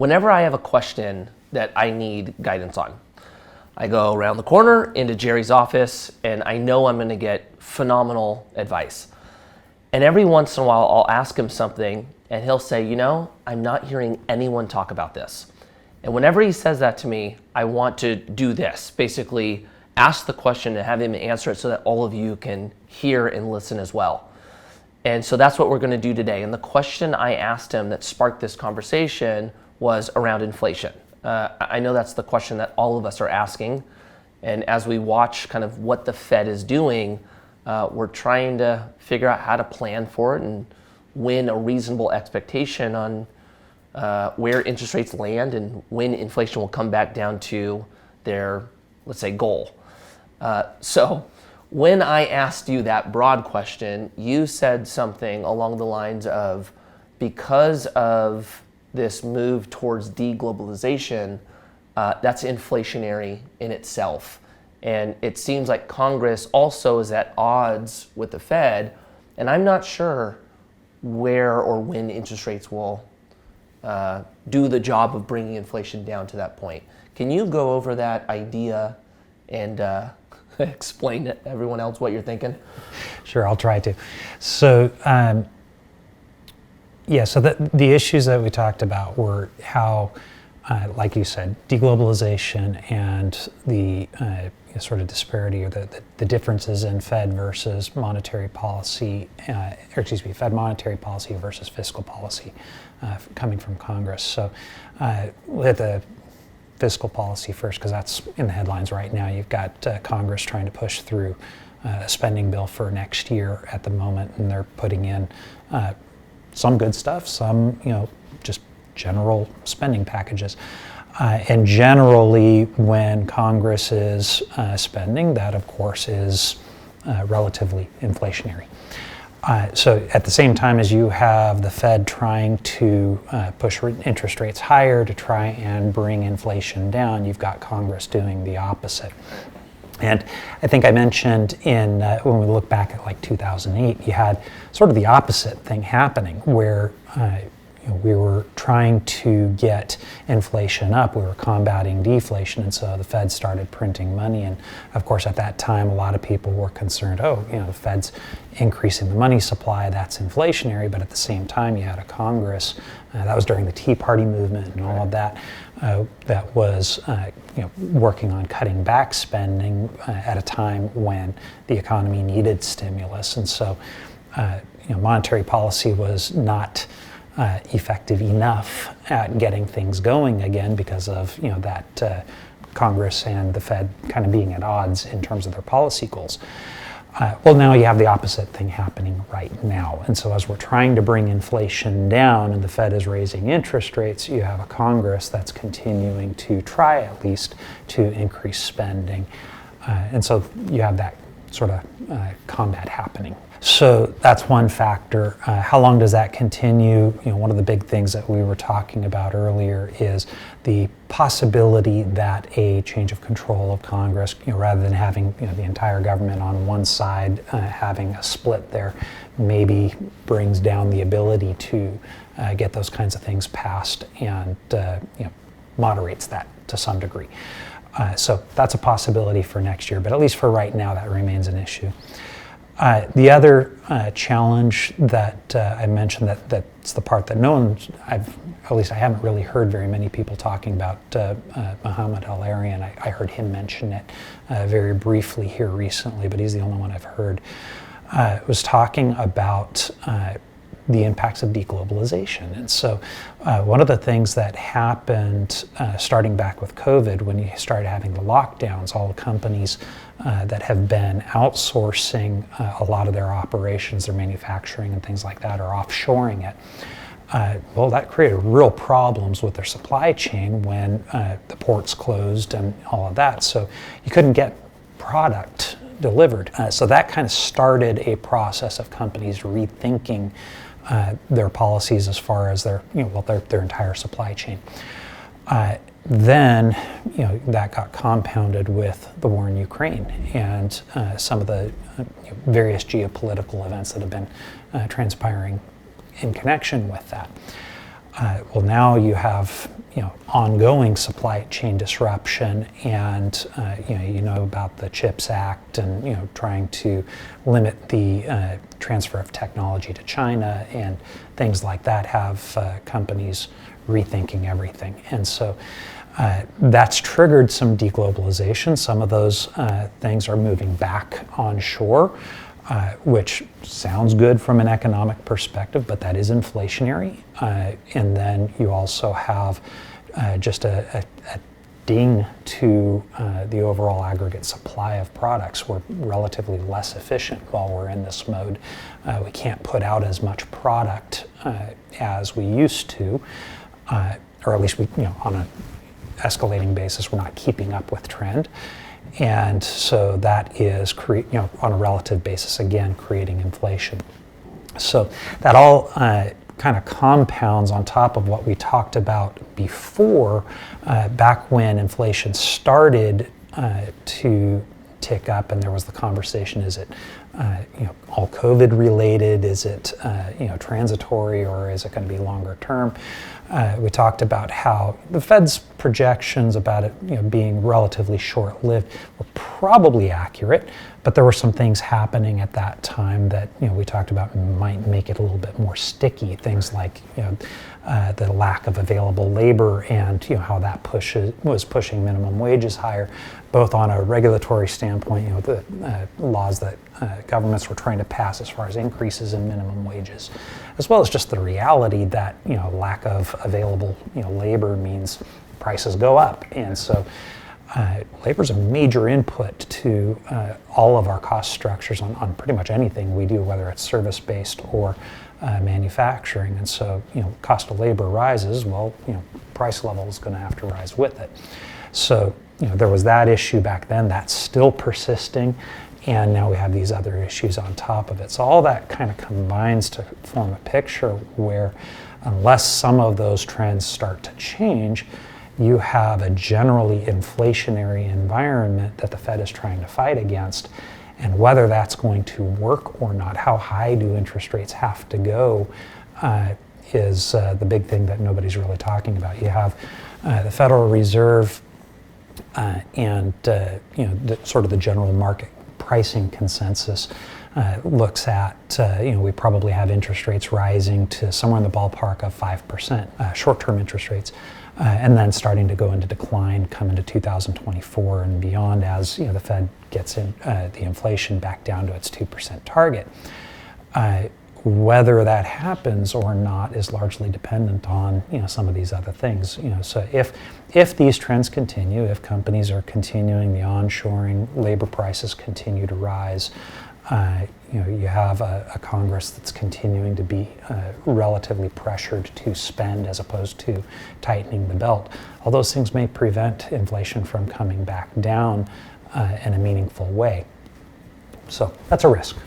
Whenever I have a question that I need guidance on, I go around the corner into Jerry's office and I know I'm going to get phenomenal advice. And every once in a while I'll ask him something and he'll say, I'm not hearing anyone talk about this. And whenever he says that to me, I want to do this, basically ask the question and have him answer it so that all of you can hear and listen as well. And so that's what we're going to do today. And the question I asked him that sparked this conversation was around inflation. I know that's the question that all of us are asking. And as we watch kind of what the Fed is doing, we're trying to figure out how to plan for it and win a reasonable expectation on where interest rates land and when inflation will come back down to their, let's say, goal. So when I asked you that broad question, you said something along the lines of, because of this move towards deglobalization, that's inflationary in itself. And it seems like Congress also is at odds with the Fed, and I'm not sure where or when interest rates will do the job of bringing inflation down to that point. Can you go over that idea and explain to everyone else what you're thinking? Sure, I'll try to. So, so the issues that we talked about were how, like you said, deglobalization and the sort of disparity or the differences in Fed versus monetary policy, Fed monetary policy versus fiscal policy coming from Congress. So we'll hit the fiscal policy first because that's in the headlines right now. You've got Congress trying to push through a spending bill for next year at the moment, and they're putting in some good stuff, some just general spending packages. And generally, when Congress is spending, that of course is relatively inflationary. So at the same time as you have the Fed trying to push interest rates higher to try and bring inflation down, you've got Congress doing the opposite. And I think I mentioned when we look back at like 2008, you had sort of the opposite thing happening where we were trying to get inflation up. We were combating deflation, and so the Fed started printing money. And of course, at that time, a lot of people were concerned, the Fed's increasing the money supply, that's inflationary. But at the same time, you had a Congress, that was during the Tea Party movement and all of that, that was working on cutting back spending at a time when the economy needed stimulus. And so monetary policy was not effective enough at getting things going again because of that Congress and the Fed kind of being at odds in terms of their policy goals. Well, now you have the opposite thing happening right now. And so as we're trying to bring inflation down and the Fed is raising interest rates, you have a Congress that's continuing to try at least to increase spending. And so you have that sort of combat happening. So that's one factor. How long does that continue? One of the big things that we were talking about earlier is the possibility that a change of control of Congress, rather than having the entire government on one side, having a split there, maybe brings down the ability to get those kinds of things passed and moderates that to some degree. So that's a possibility for next year, but at least for right now, that remains an issue. The other challenge that I mentioned, that's the part that I haven't really heard very many people talking about, Mohammed Al-Arian. I heard him mention it very briefly here recently, but he's the only one I've heard, was talking about the impacts of deglobalization. And so one of the things that happened starting back with COVID, when you started having the lockdowns, all the companies that have been outsourcing a lot of their operations, their manufacturing and things like that, are offshoring it. Well, that created real problems with their supply chain when the ports closed and all of that. So you couldn't get product delivered. So that kind of started a process of companies rethinking their policies as far as their entire supply chain. Then, that got compounded with the war in Ukraine and some of the various geopolitical events that have been transpiring in connection with that. Well, now you have ongoing supply chain disruption, and you know about the CHIPS Act, and trying to limit the transfer of technology to China, and things like that have companies rethinking everything. And so that's triggered some deglobalization. Some of those things are moving back onshore, which sounds good from an economic perspective, but that is inflationary. And then you also have just a ding to the overall aggregate supply of products. We're relatively less efficient while we're in this mode. We can't put out as much product as we used to, or at least we, on an escalating basis, we're not keeping up with trend. And so that is, on a relative basis, again, creating inflation. So that all kind of compounds on top of what we talked about before, back when inflation started to tick up, and there was the conversation: is it all COVID related? Is it transitory, or is it going to be longer term? We talked about how the Fed's projections about it being relatively short-lived were probably accurate, but there were some things happening at that time that we talked about might make it a little bit more sticky. Things like the lack of available labor, and how that was pushing minimum wages higher, both on a regulatory standpoint, the laws that governments were trying to pass as far as increases in minimum wages, as well as just the reality that lack of available labor means prices go up. And so labor is a major input to all of our cost structures on pretty much anything we do, whether it's service-based or manufacturing. And so cost of labor rises, well, price level is going to have to rise with it. So there was that issue back then that's still persisting, and now we have these other issues on top of it. So all that kind of combines to form a picture where, unless some of those trends start to change, you have a generally inflationary environment that the Fed is trying to fight against. And whether that's going to work or not, how high do interest rates have to go, is the big thing that nobody's really talking about. You have the Federal Reserve and sort of the general market pricing consensus looks at, we probably have interest rates rising to somewhere in the ballpark of 5%, short-term interest rates, and then starting to go into decline come into 2024 and beyond as the Fed gets the inflation back down to its 2% target. Whether that happens or not is largely dependent on some of these other things. So if these trends continue, if companies are continuing the onshoring, labor prices continue to rise, you have a Congress that's continuing to be relatively pressured to spend as opposed to tightening the belt. All those things may prevent inflation from coming back down in a meaningful way. So that's a risk.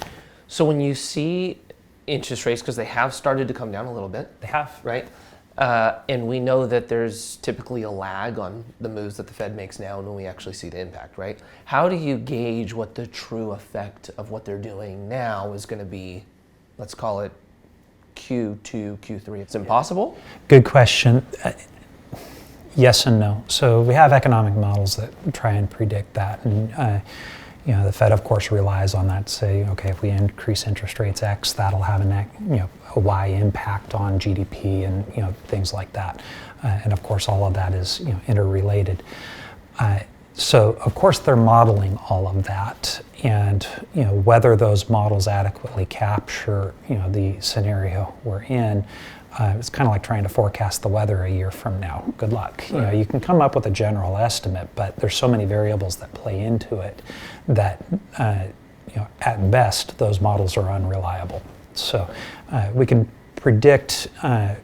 So when you see interest rates, because they have started to come down a little bit. They have. Right? And we know that there's typically a lag on the moves that the Fed makes now and when we actually see the impact, right? How do you gauge what the true effect of what they're doing now is going to be, let's call it Q2, Q3? It's impossible? Good question. Yes and no. So we have economic models that try and predict that. And the Fed, of course, relies on that to say, okay, if we increase interest rates X, that'll have a Y impact on GDP and things like that. And of course, all of that is interrelated. So of course, they're modeling all of that, and whether those models adequately capture the scenario we're in. It's kind of like trying to forecast the weather a year from now. Good luck. Right. You can come up with a general estimate, but there's so many variables that play into it that, at best, those models are unreliable. So we can predict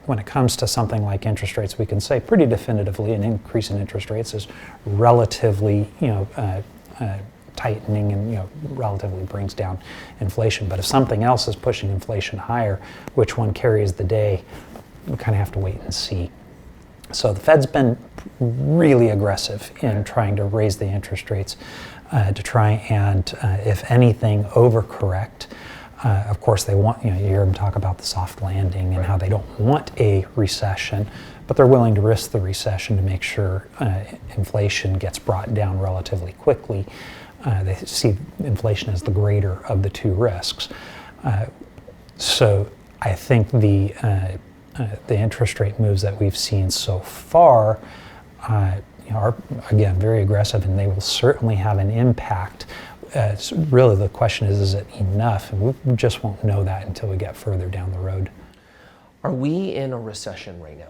when it comes to something like interest rates, we can say pretty definitively an increase in interest rates is relatively, tightening and relatively brings down inflation. But if something else is pushing inflation higher, which one carries the day, we kind of have to wait and see. So the Fed's been really aggressive in trying to raise the interest rates to try and, if anything, overcorrect. Of course, they want, you hear them talk about the soft landing and how they don't want a recession, but they're willing to risk the recession to make sure inflation gets brought down relatively quickly. They see inflation as the greater of the two risks. So I think the interest rate moves that we've seen so far are, again, very aggressive, and they will certainly have an impact. Really, the question is it enough? And we just won't know that until we get further down the road. Are we in a recession right now?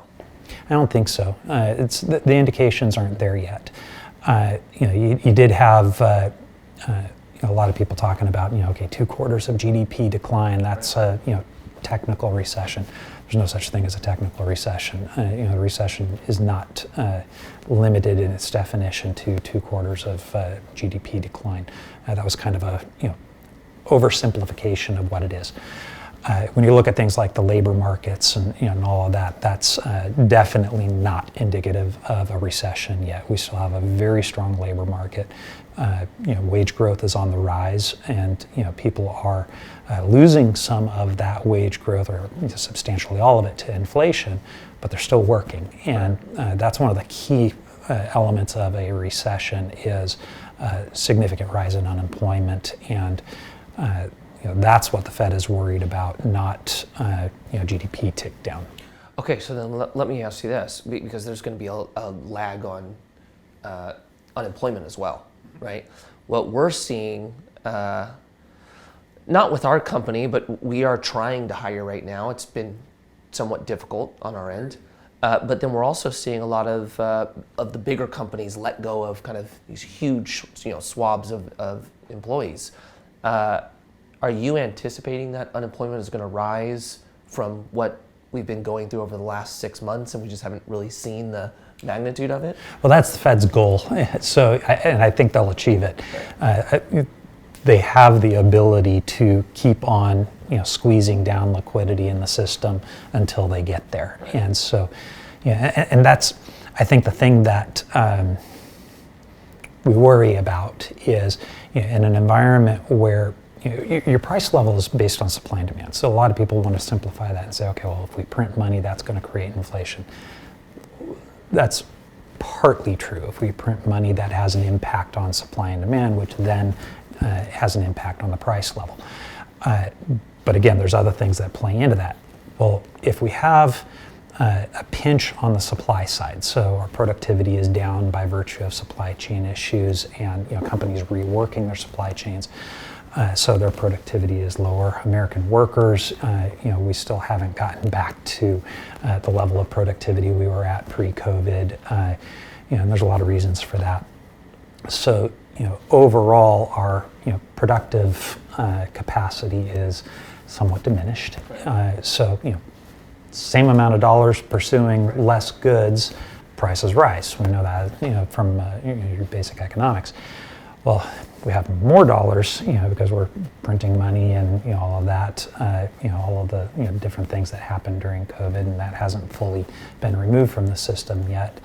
I don't think so. It's the indications aren't there yet. You did have a lot of people talking about, okay, 2 quarters of GDP decline. That's technical recession. There's no such thing as a technical recession. The recession is not limited in its definition to 2 quarters of GDP decline. That was kind of a oversimplification of what it is. When you look at things like the labor markets and all of that, that's definitely not indicative of a recession yet. We still have a very strong labor market. Wage growth is on the rise, and people are losing some of that wage growth, or substantially all of it, to inflation, but they're still working. And that's one of the key elements of a recession is significant rise in unemployment, and that's what the Fed is worried about, not GDP tick down. Okay, so then let me ask you this, because there's going to be a lag on unemployment as well, right? What we're seeing, not with our company, but we are trying to hire right now. It's been somewhat difficult on our end. But then we're also seeing a lot of the bigger companies let go of kind of these huge swabs of employees. Are you anticipating that unemployment is going to rise from what we've been going through over the last 6 months, and we just haven't really seen the magnitude of it? Well, that's the Fed's goal. So, and I think they'll achieve it. They have the ability to keep on, squeezing down liquidity in the system until they get there. And so, and that's, I think, the thing that we worry about is in an environment where your price level is based on supply and demand. So a lot of people want to simplify that and say, okay, well, if we print money, that's going to create inflation. That's partly true. If we print money, that has an impact on supply and demand, which then has an impact on the price level. But again, there's other things that play into that. Well, if we have a pinch on the supply side, so our productivity is down by virtue of supply chain issues and companies reworking their supply chains, so their productivity is lower. American workers, we still haven't gotten back to the level of productivity we were at pre-COVID, and there's a lot of reasons for that. So, overall, our productive capacity is somewhat diminished. So, same amount of dollars pursuing less goods, prices rise. We know that from your basic economics. Well, we have more dollars, because we're printing money and all of that, all of the different things that happened during COVID, and that hasn't fully been removed from the system yet.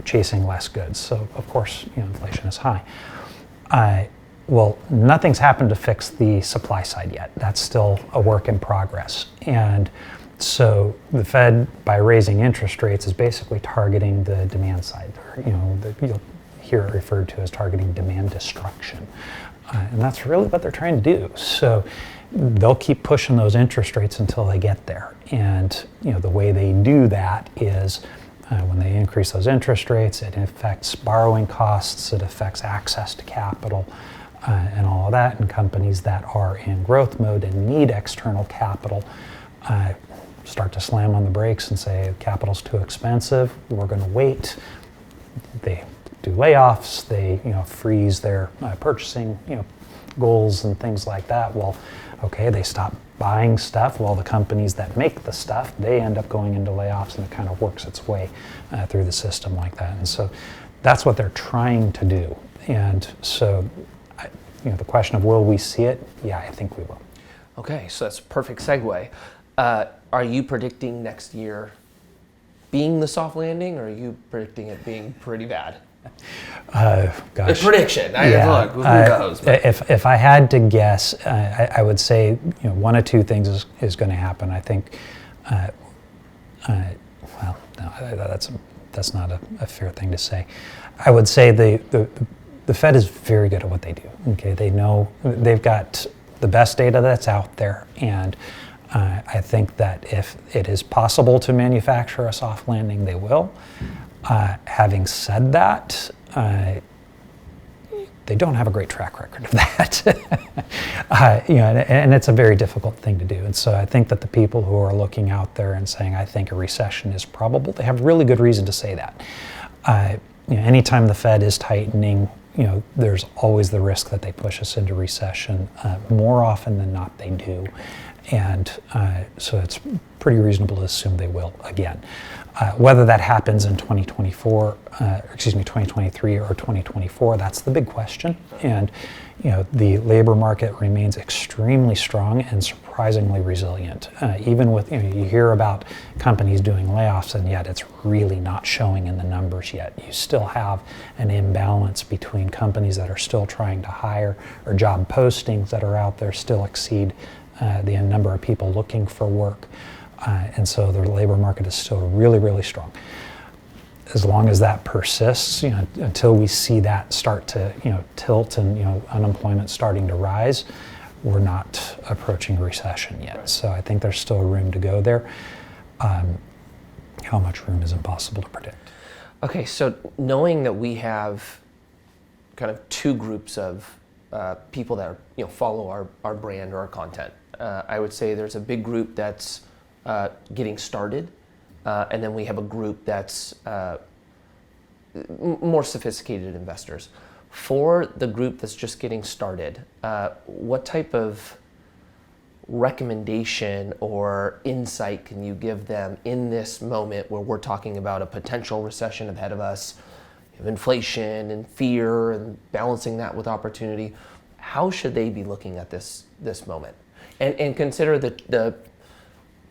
Chasing less goods. So of course, inflation is high. Well, nothing's happened to fix the supply side yet. That's still a work in progress. And so the Fed, by raising interest rates, is basically targeting the demand side. You'll hear it referred to as targeting demand destruction. And that's really what they're trying to do. So they'll keep pushing those interest rates until they get there. And the way they do that is when they increase those interest rates, it affects borrowing costs, it affects access to capital, and all of that. And companies that are in growth mode and need external capital start to slam on the brakes and say, capital's too expensive, we're going to wait. They do layoffs, they freeze their purchasing goals and things like that. Well, okay, they stop buying stuff. Well, the companies that make the stuff, they end up going into layoffs, and it kind of works its way through the system like that. And so that's what they're trying to do. And so the question of will we see it? Yeah, I think we will. Okay, so that's a perfect segue. Are you predicting next year being the soft landing, or are you predicting it being pretty bad? Gosh. A prediction. Look, who knows? If I had to guess, I would say one of two things is going to happen. I think, well, no, that's not a fair thing to say. I would say the Fed is very good at what they do. Okay, they know they've got the best data that's out there, and I think that if it is possible to manufacture a soft landing, they will. Having said that, they don't have a great track record of that. And it's a very difficult thing to do. And so I think that the people who are looking out there and saying, I think a recession is probable, they have really good reason to say that. Anytime the Fed is tightening, there's always the risk that they push us into recession. More often than not, they do. And so it's pretty reasonable to assume they will again. Whether that happens in 2023 or 2024, that's the big question. And the labor market remains extremely strong and surprisingly resilient. Even with, you hear about companies doing layoffs, and yet it's really not showing in the numbers yet. You still have an imbalance between companies that are still trying to hire, or job postings that are out there still exceed the number of people looking for work. And so the labor market is still really, really strong. As long as that persists, until we see that start to, tilt and, unemployment starting to rise, we're not approaching a recession yet. Right. So I think there's still room to go there. How much room is impossible to predict. Okay, so knowing that we have kind of two groups of people that follow our brand or our content, I would say there's a big group that's getting started, and then we have a group that's more sophisticated investors. For the group that's just getting started, what type of recommendation or insight can you give them in this moment where we're talking about a potential recession ahead of us, of inflation and fear and balancing that with opportunity? How should they be looking at this moment? And consider the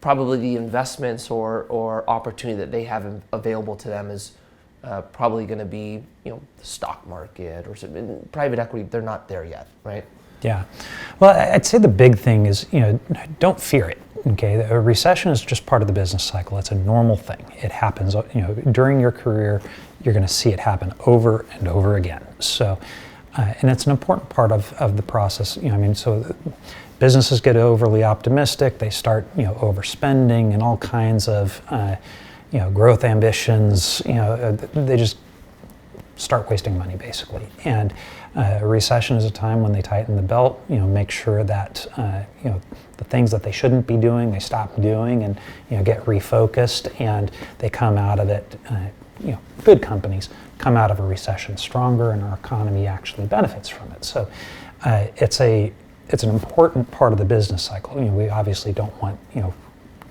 probably the investments or opportunity that they have available to them is probably going to be the stock market or private equity. They're not there yet, right? Yeah. Well, I'd say the big thing is don't fear it. Okay, a recession is just part of the business cycle. It's a normal thing. It happens. During your career, you're going to see it happen over and over again. So, and it's an important part of the process. So businesses get overly optimistic. They start overspending and all kinds of growth ambitions. They just start wasting money basically. And a recession is a time when they tighten the belt. Make sure that the things that they shouldn't be doing, they stop doing, and get refocused, and they come out of it. Good companies come out of a recession stronger, and our economy actually benefits from it. So it's an important part of the business cycle. We obviously don't want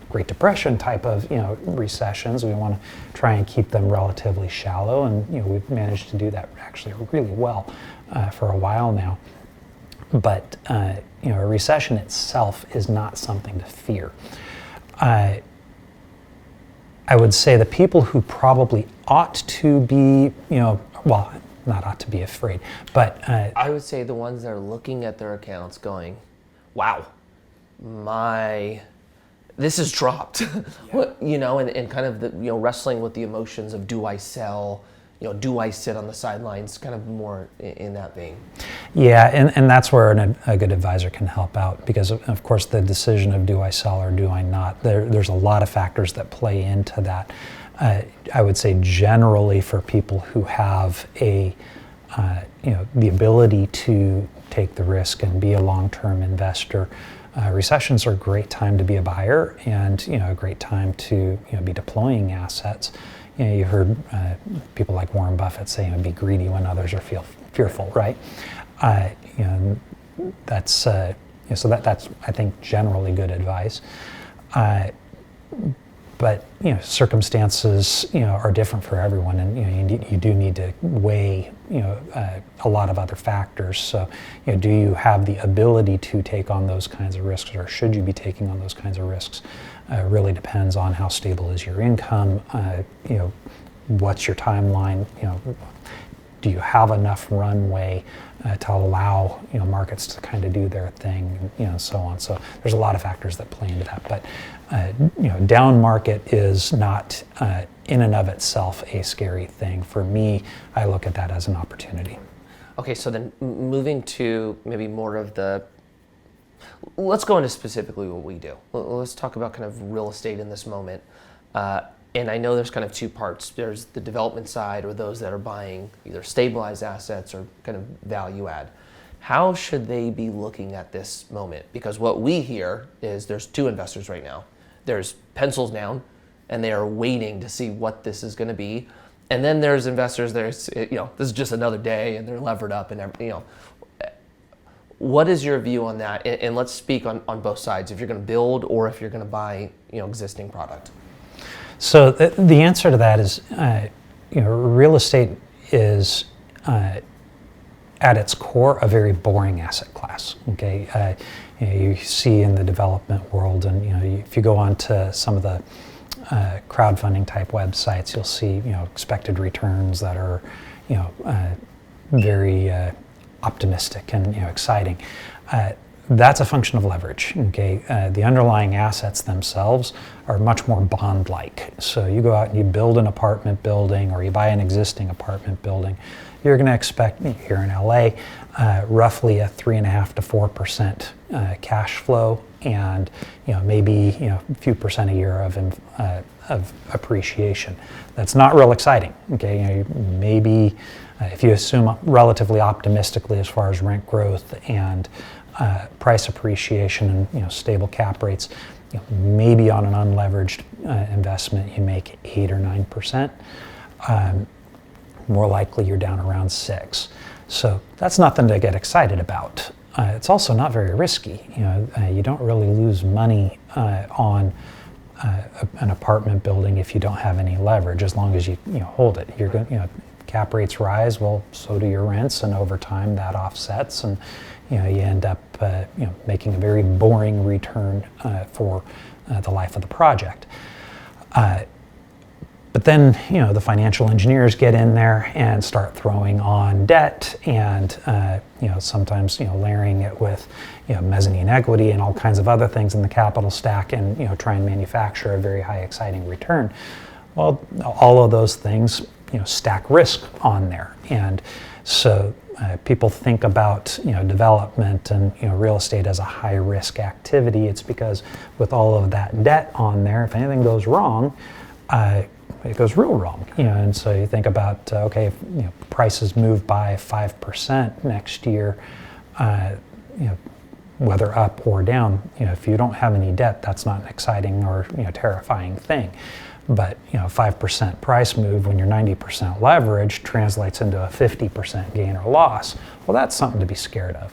Great Depression type of recessions. We want to try and keep them relatively shallow, and we've managed to do that actually really well for a while now. But a recession itself is not something to fear. I would say the people who probably ought to be, not ought to be afraid, but I would say the ones that are looking at their accounts going, wow, this has dropped, and kind of the, wrestling with the emotions of, do I sell, do I sit on the sidelines, kind of more in that vein. Yeah, and that's where a good advisor can help out, because of course the decision of do I sell or do I not, there's a lot of factors that play into that. I would say generally for people who have the ability to take the risk and be a long-term investor, recessions are a great time to be a buyer, and a great time to be deploying assets. You heard people like Warren Buffett say, be greedy when others are fearful, right? That's so that's I think generally good advice. But circumstances are different for everyone, and you do need to weigh a lot of other factors. So do you have the ability to take on those kinds of risks, or should you be taking on those kinds of risks? Really depends on how stable is your income. What's your timeline? do you have enough runway to allow markets to kind of do their thing, and so on. So there's a lot of factors that play into that. But down market is not in and of itself a scary thing. For me, I look at that as an opportunity. Okay, so then moving to maybe more of let's go into specifically what we do. Let's talk about kind of real estate in this moment. And I know there's kind of two parts. There's the development side, or those that are buying either stabilized assets or kind of value add. How should they be looking at this moment? Because what we hear is there's two investors right now. There's pencils down, and they are waiting to see what this is going to be. And then there's investors, this is just another day, and they're levered up, and what is your view on that? And let's speak on both sides, if you're going to build or if you're going to buy existing product. So the answer to that is, real estate is at its core a very boring asset class. Okay, you see in the development world, and if you go on to some of the crowdfunding type websites, you'll see expected returns that are very optimistic and exciting. That's a function of leverage. Okay, the underlying assets themselves are much more bond-like. So you go out and you build an apartment building, or you buy an existing apartment building, you're going to expect here in LA roughly a 3.5% to 4% cash flow, and maybe a few percent a year of appreciation. That's not real exciting. Okay, maybe if you assume relatively optimistically as far as rent growth and price appreciation and stable cap rates, maybe on an unleveraged investment you make 8 or 9%. More likely you're down around 6%. So that's nothing to get excited about. It's also not very risky. You don't really lose money on an apartment building if you don't have any leverage, as long as you hold it. You're going, cap rates rise, well, so do your rents, and over time that offsets, and you end up making a very boring return for the life of the project. But then the financial engineers get in there and start throwing on debt, and sometimes layering it with mezzanine equity and all kinds of other things in the capital stack, and try and manufacture a very high exciting return. Well, all of those things stack risk on there, and so people think about development and real estate as a high risk activity. It's because with all of that debt on there, if anything goes wrong, it goes real wrong. And so you think about okay, if prices move by 5% next year, whether up or down, if you don't have any debt, that's not an exciting or terrifying thing. But 5% price move when you're 90% leverage translates into a 50% gain or loss. Well, that's something to be scared of.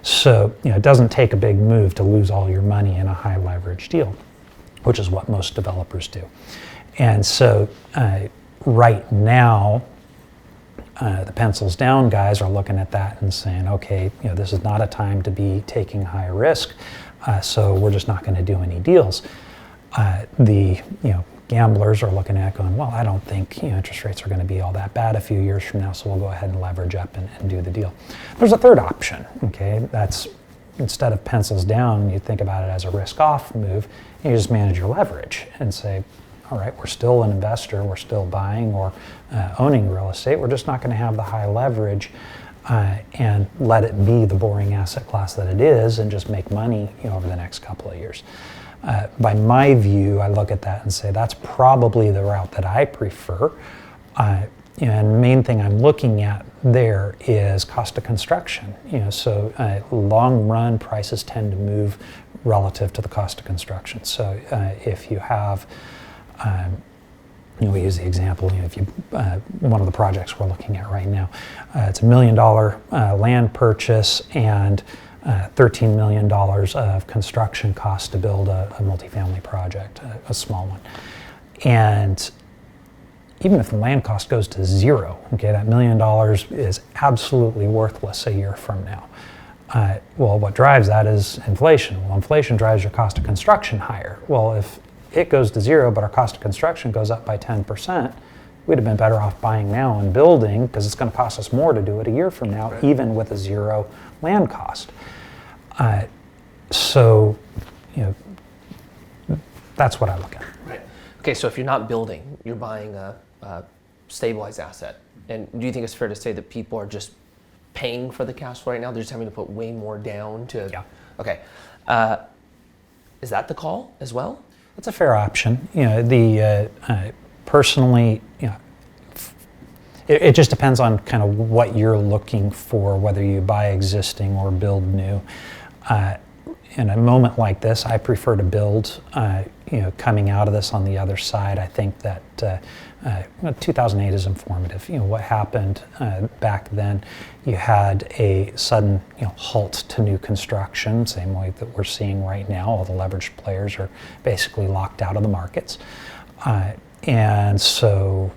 So it doesn't take a big move to lose all your money in a high leverage deal, which is what most developers do. And so right now, the pencils down guys are looking at that and saying, okay, this is not a time to be taking high risk, so we're just not going to do any deals. The gamblers are looking at it going, well, I don't think interest rates are going to be all that bad a few years from now, so we'll go ahead and leverage up and do the deal. There's a third option. Okay, that's instead of pencils down, you think about it as a risk off move. You just manage your leverage and say, all right, we're still an investor, we're still buying or owning real estate. We're just not going to have the high leverage and let it be the boring asset class that it is, and just make money over the next couple of years. By my view, I look at that and say that's probably the route that I prefer. And the main thing I'm looking at there is cost of construction. So long run prices tend to move relative to the cost of construction. So if you have we use the example, if you one of the projects we're looking at right now, it's $1 million land purchase and $13 million of construction cost to build a multifamily project, a small one. And even if the land cost goes to zero, okay, that $1 million is absolutely worthless a year from now. Well, what drives that is inflation. Well, inflation drives your cost of construction higher. Well, if it goes to zero, but our cost of construction goes up by 10%, we'd have been better off buying now and building, because it's going to cost us more to do it a year from now, Right. even with a zero land cost. So, that's what I look at. Right. Okay, so if you're not building, you're buying a stabilized asset. And do you think it's fair to say that people are just paying for the cash flow right now? They're just having to put way more down to... Yeah. Okay. Is that the call as well? That's a fair option. Personally, it just depends on kind of what you're looking for, whether you buy existing or build new. In a moment like this, I prefer to build. Coming out of this on the other side, I think that 2008 is informative. What happened back then, you had a sudden halt to new construction, same way that we're seeing right now. All the leveraged players are basically locked out of the markets. And so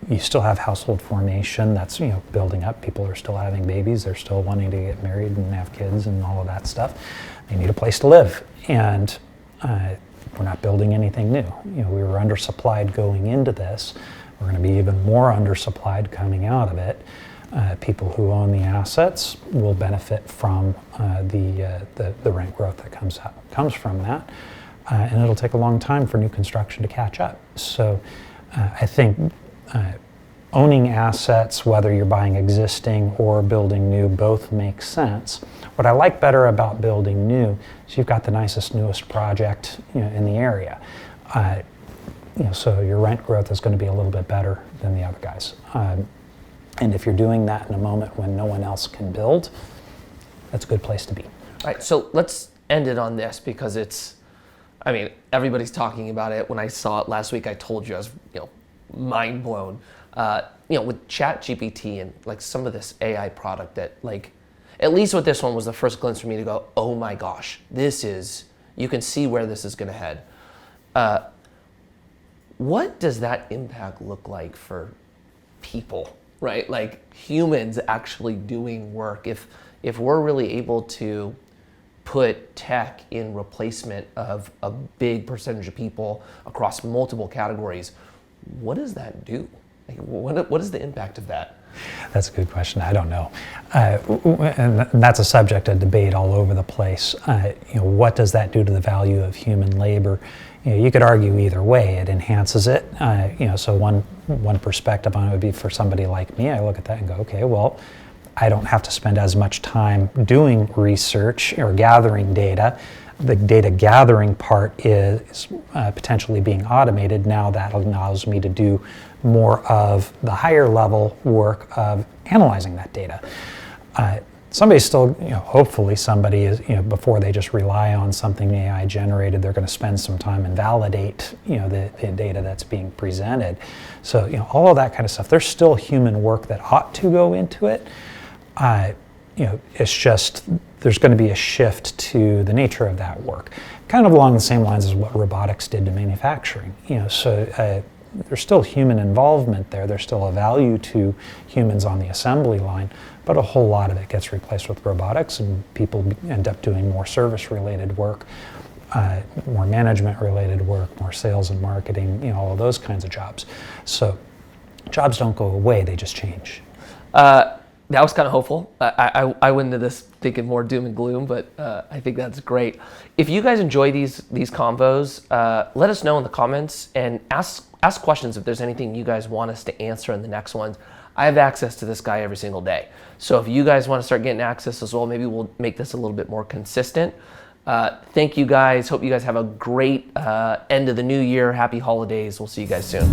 you still have household formation that's building up. People are still having babies. They're still wanting to get married and have kids and all of that stuff. They need a place to live, and we're not building anything new. We were undersupplied going into this. We're going to be even more undersupplied coming out of it. People who own the assets will benefit from the rent growth that comes from that, and it'll take a long time for new construction to catch up. So I think owning assets, whether you're buying existing or building new, both make sense. What I like better about building new is you've got the nicest, newest project in the area. So your rent growth is going to be a little bit better than the other guys. And if you're doing that in a moment when no one else can build, that's a good place to be. All right, so let's end it on this, because everybody's talking about it. When I saw it last week, I told you I was, mind blown. With ChatGPT and like some of this AI product that, like, at least with this one was the first glimpse for me to go, oh my gosh, you can see where this is going to head. What does that impact look like for people, right? Like humans actually doing work. If we're really able to put tech in replacement of a big percentage of people across multiple categories, what does that do? Like, what is the impact of that? That's a good question. I don't know. And that's a subject of debate all over the place. What does that do to the value of human labor? You could argue either way. It enhances it. So one perspective on it would be, for somebody like me, I look at that and go, okay, well, I don't have to spend as much time doing research or gathering data. The data gathering part is potentially being automated. Now that allows me to do more of the higher level work of analyzing that data. Somebody's still, hopefully somebody is, before they just rely on something AI generated, they're going to spend some time and validate, the data that's being presented. So, all of that kind of stuff. There's still human work that ought to go into it. It's just there's going to be a shift to the nature of that work, kind of along the same lines as what robotics did to manufacturing. So there's still human involvement there. There's still a value to humans on the assembly line, but a whole lot of it gets replaced with robotics, and people end up doing more service-related work, more management-related work, more sales and marketing, all of those kinds of jobs. So jobs don't go away; they just change. That was kind of hopeful. I went into this thinking more doom and gloom, but I think that's great. If you guys enjoy these convos, let us know in the comments and ask questions if there's anything you guys want us to answer in the next ones. I have access to this guy every single day. So if you guys want to start getting access as well, maybe we'll make this a little bit more consistent. Thank you guys. Hope you guys have a great end of the new year. Happy holidays. We'll see you guys soon.